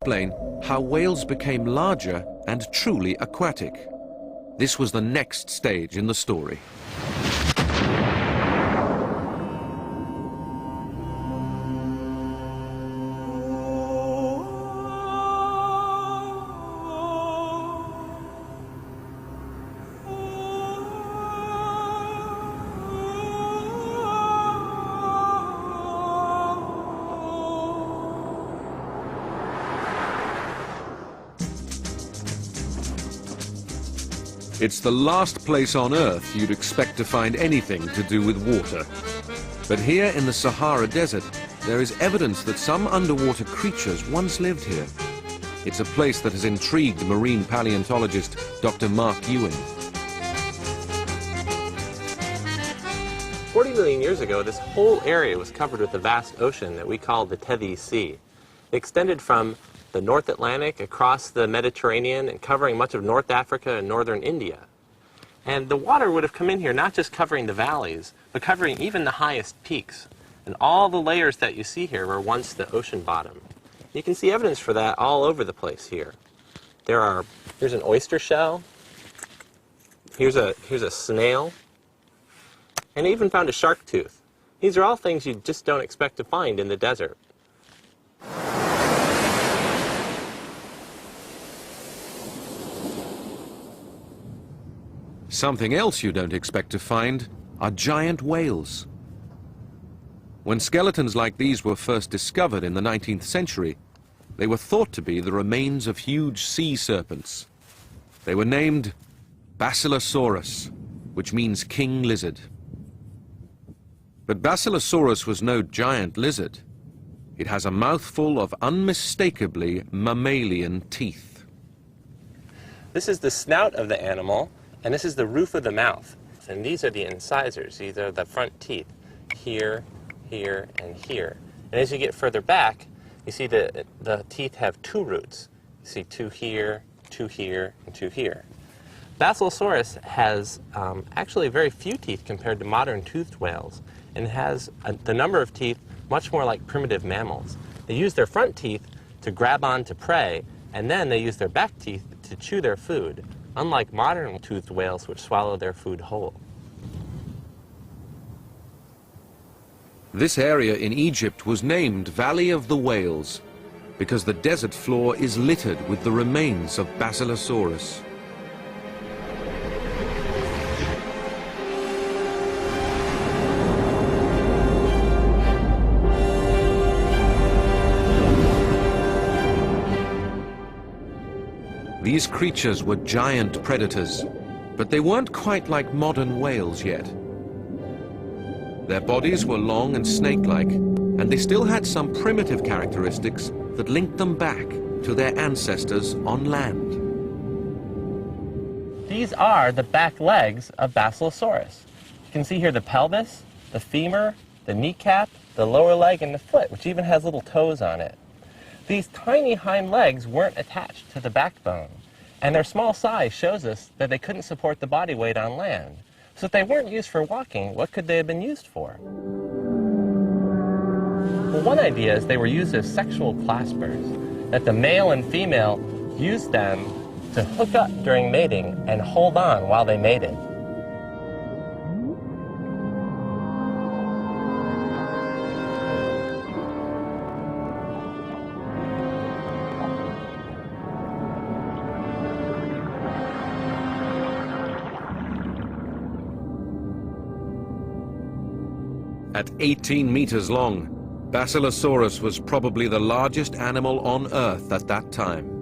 explain how whales became larger and truly aquatic. This was the next stage in the story. It's the last place on Earth you'd expect to find anything to do with water. But here in the Sahara Desert, there is evidence that some underwater creatures once lived here. It's a place that has intrigued marine paleontologist Dr. Mark Ewing. 40 million years ago, this whole area was covered with a vast ocean that we call the Tethys Sea. It extended from the North Atlantic across the Mediterranean and covering much of North Africa and northern India. And the water would have come in here not just covering the valleys, but covering even the highest peaks. And all the layers that you see here were once the ocean bottom. You can see evidence for that all over the place here. Here's an oyster shell, here's a snail, and I even found a shark tooth. These are all things you just don't expect to find in the desert. Something else you don't expect to find are giant whales. When skeletons like these were first discovered in the 19th century, they were thought to be the remains of huge sea serpents. They were named Basilosaurus, which means king lizard. But Basilosaurus was no giant lizard. It has a mouthful of unmistakably mammalian teeth. This is the snout of the animal, and this is the roof of the mouth. And these are the incisors. These are the front teeth, here, here, and here. And as you get further back, you see the teeth have two roots. You see two here, and two here. Basilosaurus has actually very few teeth compared to modern toothed whales, and has the number of teeth much more like primitive mammals. They use their front teeth to grab onto prey, and then they use their back teeth to chew their food, unlike modern toothed whales which swallow their food whole. This area in Egypt was named Valley of the Whales because the desert floor is littered with the remains of Basilosaurus. These creatures were giant predators, but they weren't quite like modern whales yet. Their bodies were long and snake-like, and they still had some primitive characteristics that linked them back to their ancestors on land. These are the back legs of Basilosaurus. You can see here the pelvis, the femur, the kneecap, the lower leg, and the foot, which even has little toes on it. These tiny hind legs weren't attached to the backbone, and their small size shows us that they couldn't support the body weight on land. So if they weren't used for walking, what could they have been used for? Well, one idea is they were used as sexual claspers, that the male and female used them to hook up during mating and hold on while they mated. At 18 meters long, Basilosaurus was probably the largest animal on Earth at that time.